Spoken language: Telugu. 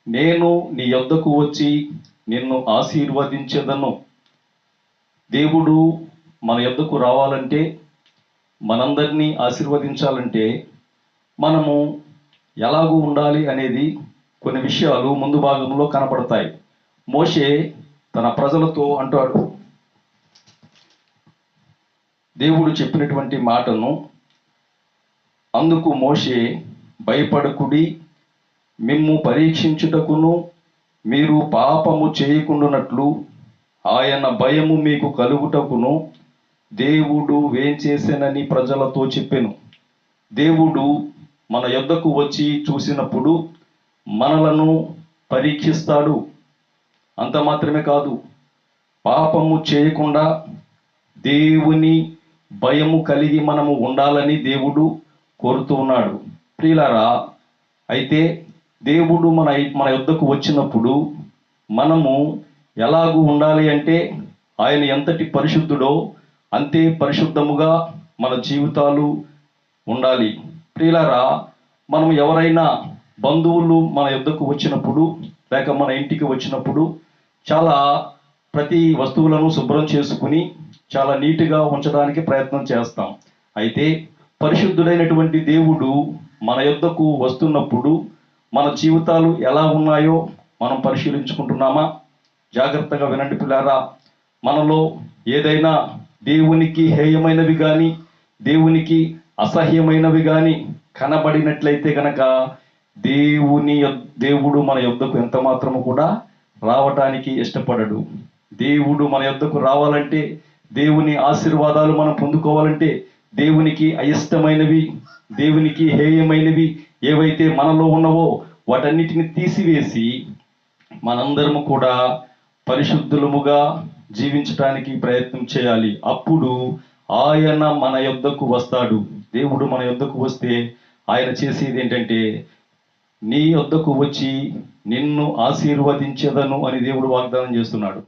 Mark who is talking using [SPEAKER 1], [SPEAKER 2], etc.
[SPEAKER 1] నేను నీ యొద్దకు వచ్చి నిన్ను ఆశీర్వదించెదను. దేవుడు మన యొద్దకు రావాలంటే, మనందరినీ ఆశీర్వదించాలంటే మనము ఎలాగూ ఉండాలి అనేది కొన్ని విషయాలు ముందు భాగంలో కనపడతాయి. మోషే తన ప్రజలతో అంటాడు, దేవుడు చెప్పినటువంటి మాటను, అందుకు మోషే, భయపడకుడి, మిమ్ము పరీక్షించుటకును మీరు పాపము చేయకుండానట్లు ఆయన భయము మీకు కలుగుటకును దేవుడు వేంచేసెనని ప్రజలతో చెప్పెను. దేవుడు మన యొద్దకు వచ్చి చూసినప్పుడు మనలను పరీక్షిస్తాడు. అంత మాత్రమే కాదు, పాపము చేయకుండా దేవుని భయము కలిగి మనము ఉండాలని దేవుడు కోరుతూ ఉన్నాడు. ప్రియులారా, అయితే దేవుడు మన యొద్దకు వచ్చినప్పుడు మనము ఎలాగూ ఉండాలి అంటే, ఆయన ఎంతటి పరిశుద్ధుడో అంతే పరిశుద్ధముగా మన జీవితాలు ఉండాలి. ప్రియులారా, మనం ఎవరైనా బంధువులు మన యొద్దకు వచ్చినప్పుడు లేక మన ఇంటికి వచ్చినప్పుడు చాలా ప్రతి వస్తువులను శుభ్రం చేసుకుని చాలా నీట్గా ఉంచడానికి ప్రయత్నం చేస్తాం. అయితే పరిశుద్ధుడైనటువంటి దేవుడు మన యొద్దకు వస్తున్నప్పుడు మన జీవితాలు ఎలా ఉన్నాయో మనం పరిశీలించుకుంటున్నామా? జాగ్రత్తగా వినండి పిల్లారా. మనలో ఏదైనా దేవునికి హేయమైనవి కానీ దేవునికి అసహ్యమైనవి కానీ కనబడినట్లయితే గనక దేవుడు మన యొద్దకు ఎంత మాత్రము కూడా రావటానికి ఇష్టపడడు. దేవుడు మన యొద్దకు రావాలంటే, దేవుని ఆశీర్వాదాలు మనం పొందుకోవాలంటే, దేవునికి అయిష్టమైనవి, దేవునికి హేయమైనవి ఏవైతే మనలో ఉన్నవో వాటన్నిటిని తీసివేసి మనందరము కూడా పరిశుద్ధులముగా జీవించడానికి ప్రయత్నం చేయాలి. అప్పుడు ఆయన మన యొద్దకు వస్తాడు. దేవుడు మన యొద్దకు వస్తే ఆయన చేసేది ఏంటంటే, నీ యొద్దకు వచ్చి నిన్ను ఆశీర్వదించెదను అని దేవుడు వాగ్దానం చేస్తున్నాడు.